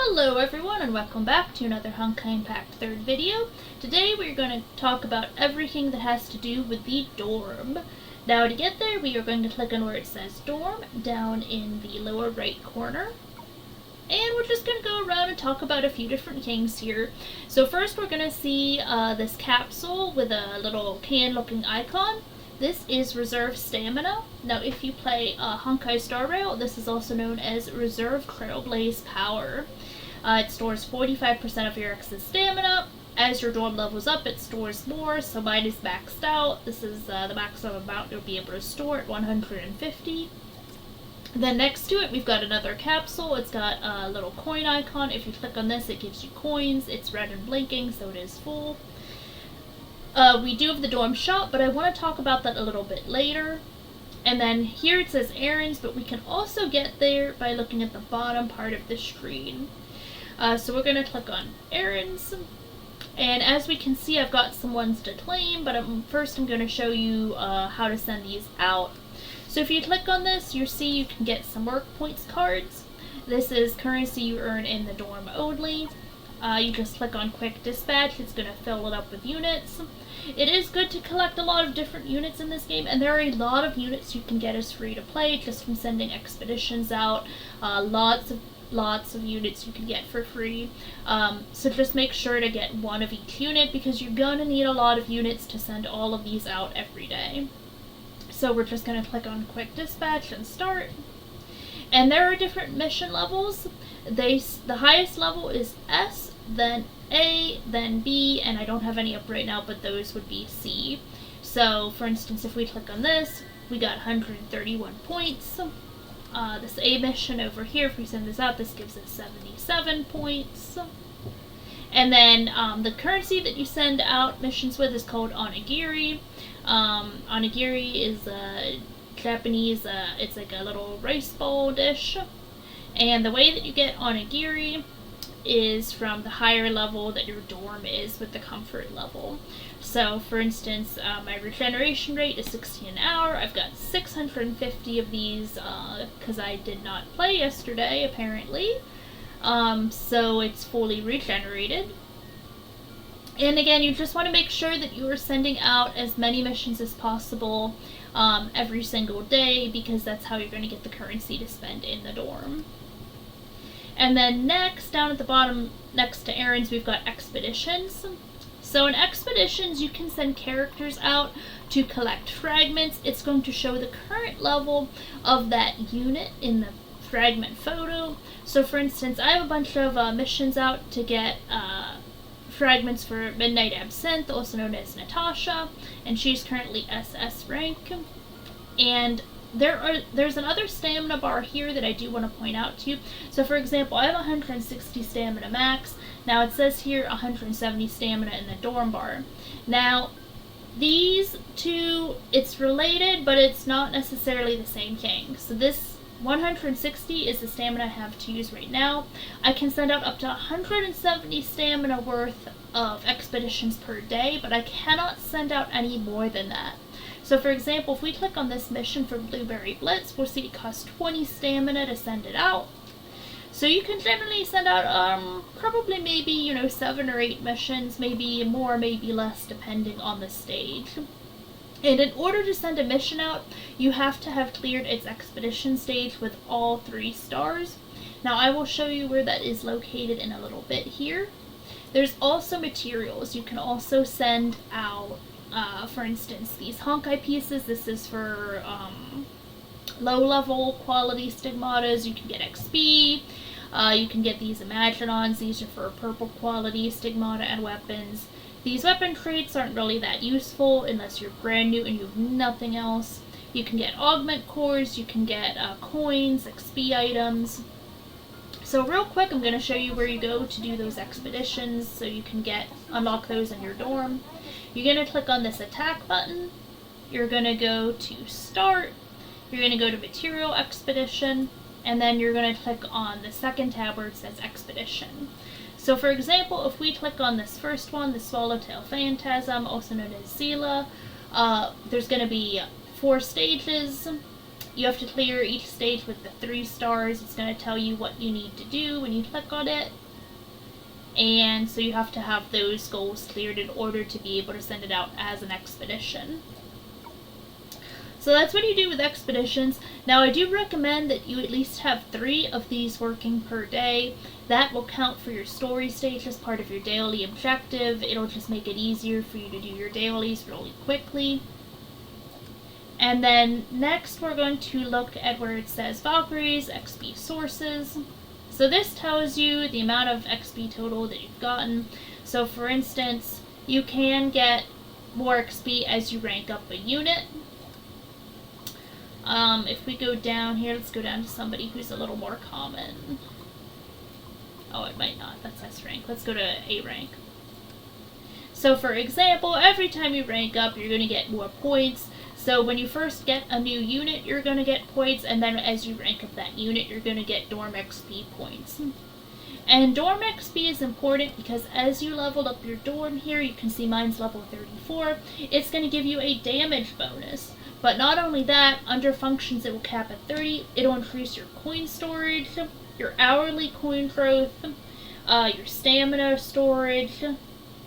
Hello everyone and welcome back to another Honkai Impact 3rd video. Today we're going to talk about everything that has to do with the dorm. Now to get there we are going to click on where it says dorm down in the lower right corner. And we're just going to go around and talk about a few different things here. So first we're going to see this capsule with a little can looking icon. This is Reserve Stamina. Now if you play Honkai Star Rail, this is also known as Reserve Trailblaze Power. It stores 45% of your excess stamina. As your dorm levels up, it stores more, so mine is maxed out. This is the maximum amount you'll be able to store at 150. Then next to it, we've got another capsule. It's got a little coin icon. If you click on this, it gives you coins. It's red and blinking, so it is full. We do have the dorm shop, but I want to talk about that a little bit later. And then here it says errands, but we can also get there by looking at the bottom part of the screen. So we're going to click on errands. And as we can see, I've got some ones to claim, but first I'm going to show you how to send these out. So if you click on this, you'll see you can get some work points cards. This is currency you earn in the dorm only. You just click on quick dispatch, it's going to fill it up with units. It is good to collect a lot of different units in this game, and there are a lot of units you can get as free to play just from sending expeditions out. Lots of units you can get for free. So just make sure to get one of each unit because you're gonna need a lot of units to send all of these out every day. So we're just gonna click on quick dispatch and start. And there are different mission levels. The highest level is S, then A, then B, and I don't have any up right now, but those would be C. So for instance, if we click on this, we got 131 points. This A mission over here, if we send this out, this gives us 77 points. And then the currency that you send out missions with is called onigiri. Onigiri is Japanese, it's like a little rice ball dish. And the way that you get onigiri is from the higher level that your dorm is with the comfort level. So for instance, my regeneration rate is 60 an hour. I've got 650 of these because I did not play yesterday apparently. So it's fully regenerated. And again, you just want to make sure that you are sending out as many missions as possible every single day because that's how you're going to get the currency to spend in the dorm. And then next, down at the bottom, next to errands, we've got expeditions. So in expeditions, you can send characters out to collect fragments. It's going to show the current level of that unit in the fragment photo. So for instance, I have a bunch of missions out to get fragments for Midnight Absinthe, also known as Natasha, and she's currently SS rank. And there's another stamina bar here that I do want to point out to you. So for example, I have 160 stamina max. Now it says here 170 stamina in the dorm bar. Now these two, it's related, but it's not necessarily the same thing. So this 160 is the stamina I have to use right now. I can send out up to 170 stamina worth of expeditions per day, but I cannot send out any more than that. So for example, if we click on this mission for Blueberry Blitz, we'll see it costs 20 stamina to send it out. So you can generally send out probably maybe 7 or 8 missions, maybe more, maybe less, depending on the stage. And in order to send a mission out, you have to have cleared its expedition stage with all 3 stars. Now I will show you where that is located in a little bit here. There's also materials. You can also send out, for instance, these Honkai pieces. This is for low-level quality stigmatas. You can get XP. You can get these Imaginons. These are for purple quality stigmata and weapons. These weapon traits aren't really that useful unless you're brand new and you have nothing else. You can get augment cores, you can get coins, XP items. So real quick, I'm going to show you where you go to do those expeditions so you can unlock those in your dorm. You're going to click on this attack button. You're going to go to start. You're going to go to material expedition. And then you're going to click on the second tab where it says expedition. So for example, if we click on this first one, the Swallowtail Phantasm, also known as Zila, there's going to be 4 stages. You have to clear each stage with the 3 stars. It's going to tell you what you need to do when you click on it. And so you have to have those goals cleared in order to be able to send it out as an expedition. So that's what you do with expeditions. Now I do recommend that you at least have 3 of these working per day. That will count for your story stage as part of your daily objective. It'll just make it easier for you to do your dailies really quickly. And then next we're going to look at where it says Valkyrie's XP sources. So this tells you the amount of XP total that you've gotten. So for instance, you can get more XP as you rank up a unit. If we go down here, let's go down to somebody who's a little more common. Oh, it might not. That's S rank. Let's go to A rank. So for example, every time you rank up, you're going to get more points. So when you first get a new unit, you're going to get points, and then as you rank up that unit, you're going to get dorm XP points. And dorm XP is important because as you level up your dorm here, you can see mine's level 34, it's going to give you a damage bonus. But not only that, under functions it will cap at 30, it'll increase your coin storage, your hourly coin growth, your stamina storage,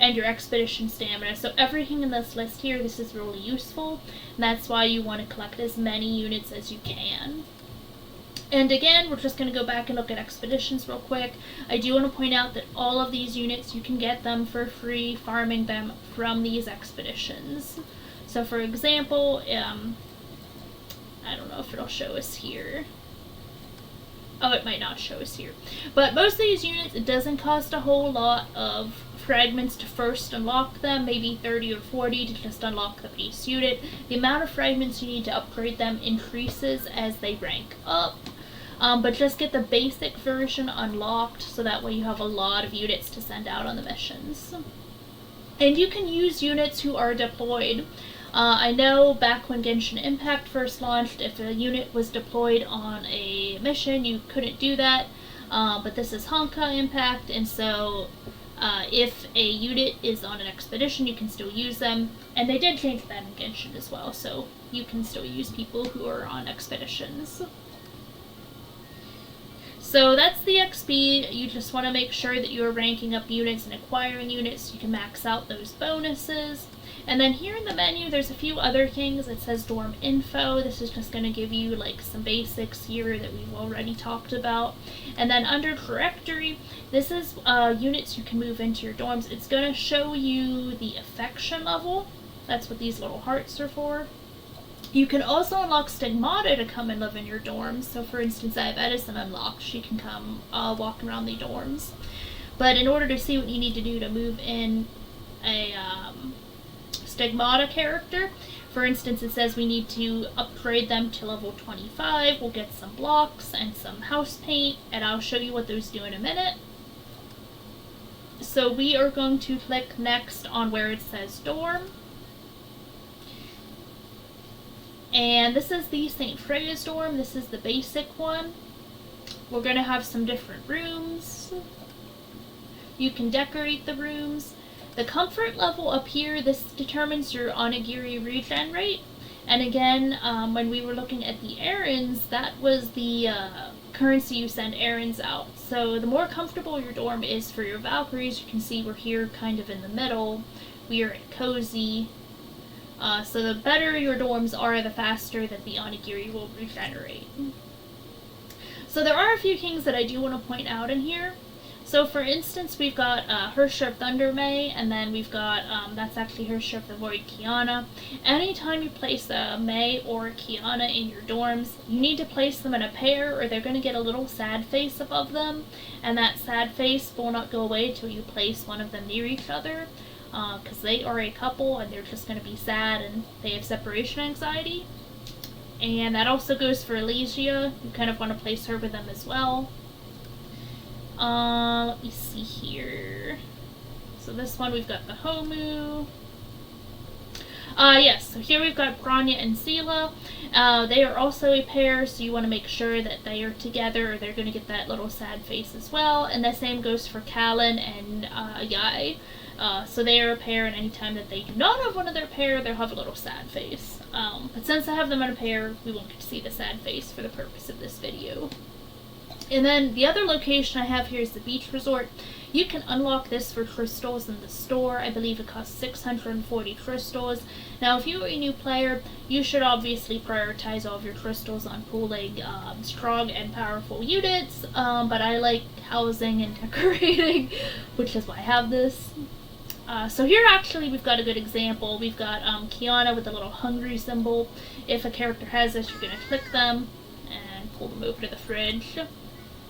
and your expedition stamina. So everything in this list here, this is really useful, and that's why you want to collect as many units as you can. And again, we're just going to go back and look at expeditions real quick. I do want to point out that all of these units, you can get them for free, farming them from these expeditions. So for example, I don't know if it'll show us here. Oh, it might not show us here. But most of these units, it doesn't cost a whole lot of fragments to first unlock them, maybe 30 or 40 to just unlock the base unit. The amount of fragments you need to upgrade them increases as they rank up. But just get the basic version unlocked so that way you have a lot of units to send out on the missions. And you can use units who are deployed. I know back when Genshin Impact first launched, if a unit was deployed on a mission, you couldn't do that. But this is Honka Impact, and so if a unit is on an expedition, you can still use them. And they did change that in Genshin as well, so you can still use people who are on expeditions. So that's the XP. You just want to make sure that you're ranking up units and acquiring units so you can max out those bonuses. And then here in the menu, there's a few other things. It says dorm info. This is just going to give you like some basics here that we've already talked about. And then under directory, this is units you can move into your dorms. It's going to show you the affection level. That's what these little hearts are for. You can also unlock Stigmata to come and live in your dorms. So for instance, I have Edison unlocked. She can come walk around the dorms. But in order to see what you need to do to move in a Stigmata character, for instance, it says we need to upgrade them to level 25. We'll get some blocks and some house paint, and I'll show you what those do in a minute. So we are going to click next on where it says dorm. And this is the St. Freya's dorm. This is the basic one. We're going to have some different rooms. You can decorate the rooms. The comfort level up here, this determines your onigiri regen rate. And again, when we were looking at the errands, that was the currency you send errands out. So the more comfortable your dorm is for your Valkyries, you can see we're here kind of in the middle. We are at cozy. So the better your dorms are, the faster that the onigiri will regenerate. So there are a few things that I do want to point out in here. So for instance, we've got Hersher of Thunder May, and then we've got, that's actually Hersher of the Void Kiana. Anytime you place a May or a Kiana in your dorms, you need to place them in a pair or they're going to get a little sad face above them. And that sad face will not go away until you place one of them near each other. Because they are a couple and they're just going to be sad and they have separation anxiety. And that also goes for Elysia. You kind of want to place her with them as well. Let me see here. So this one we've got the Homu. Yes, so here we've got Grania and Sela. They are also a pair, so you want to make sure that they are together or they're going to get that little sad face as well. And the same goes for Kalin and Yai. So they are a pair, and anytime that they do not have one of their pair, they'll have a little sad face. But since I have them in a pair, we won't get to see the sad face for the purpose of this video. And then the other location I have here is the beach resort. You can unlock this for crystals in the store. I believe it costs 640 crystals. Now, if you are a new player, you should obviously prioritize all of your crystals on pulling strong and powerful units. But I like housing and decorating, which is why I have this. So here actually we've got a good example. We've got Kiana with the little hungry symbol. If a character has this, you're going to click them and pull them over to the fridge.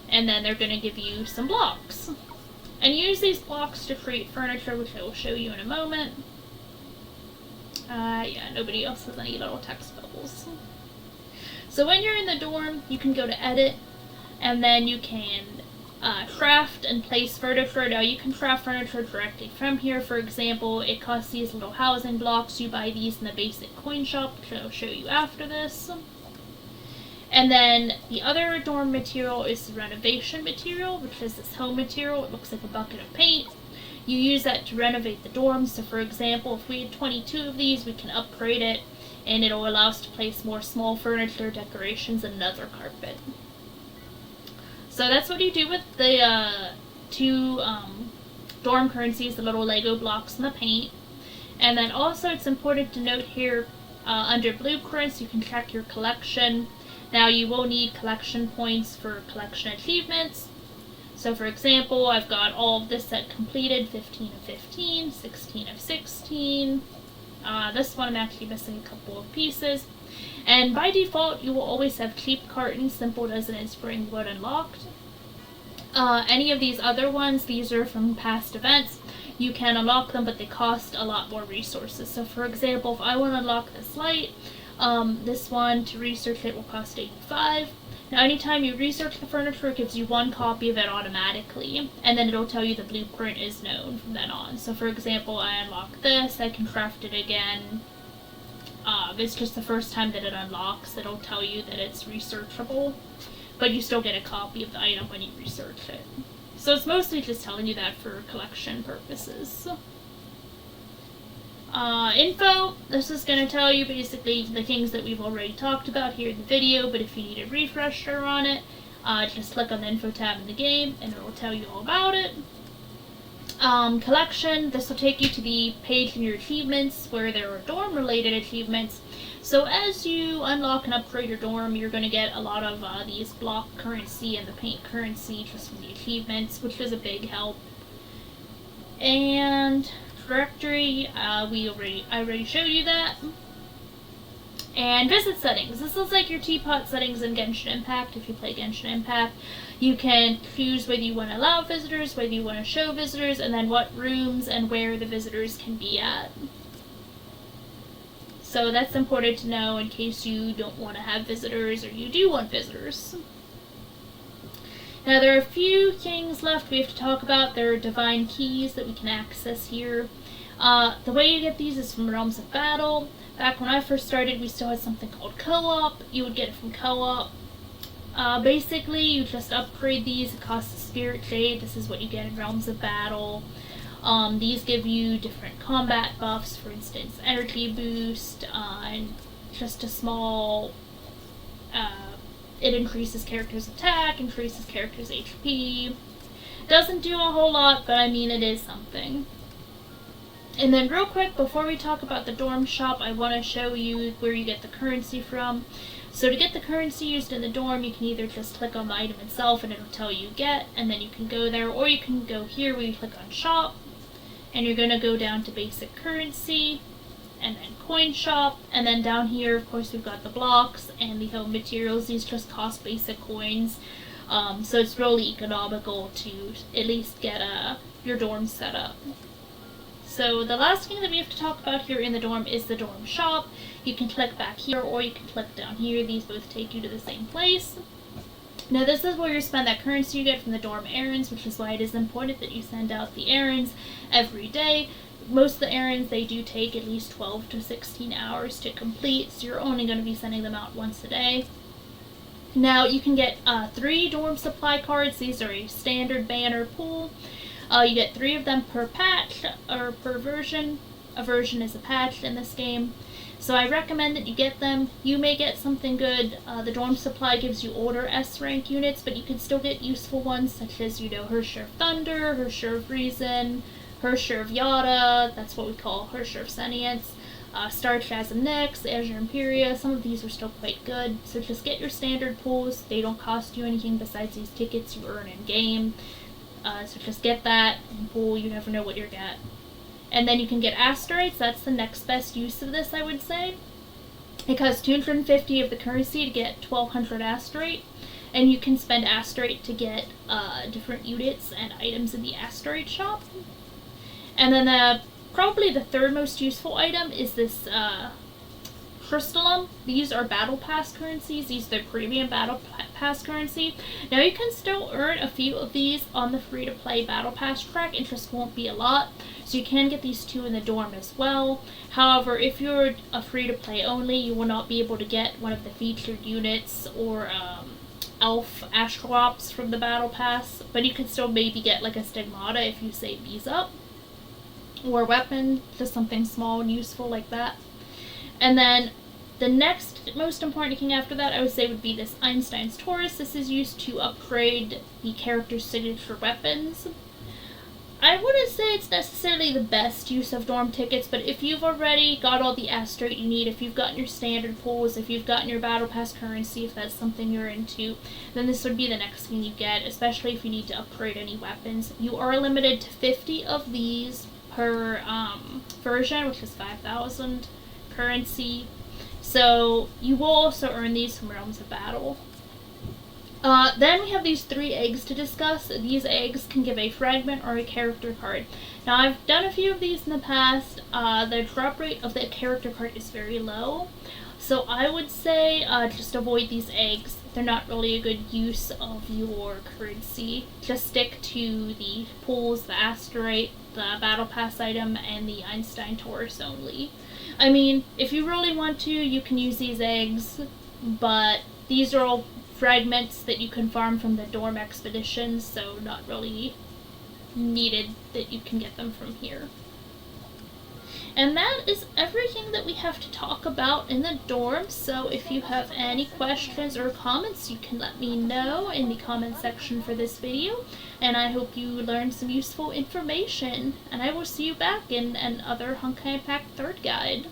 And then they're going to give you some blocks. And use these blocks to create furniture, which I will show you in a moment. Yeah, nobody else has any little text bubbles. So when you're in the dorm, you can go to edit, and then you can craft and place furniture. Now you can craft furniture directly from here. For example, it costs these little housing blocks. You buy these in the basic coin shop, which I'll show you after this. And then the other dorm material is the renovation material, which is this home material. It looks like a bucket of paint. You use that to renovate the dorm. So for example, if we had 22 of these, we can upgrade it, and it'll allow us to place more small furniture, decorations, and another carpet. So that's what you do with the two dorm currencies, the little Lego blocks and the paint. And then also it's important to note here, under blueprints, you can check your collection. Now you will need collection points for collection achievements. So for example, I've got all of this set completed, 15 of 15, 16 of 16. This one I'm actually missing a couple of pieces. And by default, you will always have cheap cartons, simple residence, spring wood unlocked. Any of these other ones, these are from past events. You can unlock them, but they cost a lot more resources. So for example, if I want to unlock this light, this one, to research it, will cost 85. Now anytime you research the furniture, it gives you one copy of it automatically, and then it'll tell you the blueprint is known from then on. So for example, I unlock this, I can craft it again. It's just the first time that it unlocks, it'll tell you that it's researchable, but you still get a copy of the item when you research it. So it's mostly just telling you that for collection purposes. Info, this is going to tell you basically the things that we've already talked about here in the video, but if you need a refresher on it, just click on the info tab in the game and it will tell you all about it. Collection, this will take you to the page in your achievements where there are dorm related achievements. So as you unlock and upgrade your dorm, you're going to get a lot of these block currency and the paint currency just from the achievements, which is a big help. And directory, I already showed you that. And visit settings. This is like your teapot settings in Genshin Impact. If you play Genshin Impact, you can choose whether you want to allow visitors, whether you want to show visitors, and then what rooms and where the visitors can be at. So that's important to know in case you don't want to have visitors or you do want visitors. Now there are a few things left we have to talk about. There are divine keys that we can access here. The way you get these is from Realms of Battle. Back when I first started, we still had something called co-op. You would get it from co-op. Basically, you just upgrade these. It costs a spirit jade. This is what you get in Realms of Battle. These give you different combat buffs, for instance, energy boost, and just a small, it increases characters' attack, increases characters' HP. Doesn't do a whole lot, but I mean it is something. And then real quick, before we talk about the dorm shop, I want to show you where you get the currency from. So to get the currency used in the dorm, you can either just click on the item itself and it'll tell you get, and then you can go there, or you can go here where you click on shop, and you're going to go down to basic currency, and then coin shop, and then down here, of course, we've got the blocks and the home materials. These just cost basic coins, so it's really economical to at least get your dorm set up. So the last thing that we have to talk about here in the dorm is the dorm shop. You can click back here or you can click down here. These both take you to the same place. Now this is where you spend that currency you get from the dorm errands, which is why it is important that you send out the errands every day. Most of the errands, they do take at least 12 to 16 hours to complete, so you're only going to be sending them out once a day. Now you can get 3 dorm supply cards. These are a standard banner pool. You get 3 of them per patch, or per version. A version is a patch in this game. So I recommend that you get them. You may get something good. The dorm supply gives you older S rank units, but you can still get useful ones such as, Hersher of Thunder, Hersher of Reason, Hersher of Yada, that's what we call Hersher of Sentience, Star Chasm Nyx, Azure Imperia. Some of these are still quite good. So just get your standard pools. They don't cost you anything besides these tickets you earn in game. So just get that and pool. You never know what you'll get. And then you can get asteroids. That's the next best use of this, I would say. It costs 250 of the currency to get 1200 asteroid. And you can spend asteroid to get different units and items in the asteroid shop. And then probably the third most useful item is this crystallum. These are battle pass currencies. These are premium battle pass currency. Now you can still earn a few of these on the free-to-play battle pass track. It just won't be a lot. So you can get these 2 in the dorm as well. However, if you're a free-to-play only, you will not be able to get one of the featured units or elf astrolopes from the battle pass. But you can still maybe get like a stigmata if you save these up. Or a weapon, just something small and useful like that. And then the next most important thing after that, I would say, would be this Einstein's Taurus. This is used to upgrade the character's signature weapons. I wouldn't say it's necessarily the best use of dorm tickets, but if you've already got all the asteroid you need, if you've gotten your standard pools, if you've gotten your battle pass currency, if that's something you're into, then this would be the next thing you get, especially if you need to upgrade any weapons. You are limited to 50 of these per version, which is 5,000 currency. So you will also earn these from Realms of Battle. Then we have these 3 eggs to discuss. These eggs can give a fragment or a character card. Now I've done a few of these in the past. The drop rate of the character card is very low. So I would say just avoid these eggs. They're not really a good use of your currency. Just stick to the pools, the asteroid, the battle pass item, and the Einstein Taurus only. I mean, if you really want to, you can use these eggs, but these are all fragments that you can farm from the dorm expeditions, so not really needed that you can get them from here. And that is everything that we have to talk about in the dorm. So if you have any questions or comments, you can let me know in the comment section for this video. And I hope you learned some useful information. And I will see you back in another Honkai Impact 3rd guide.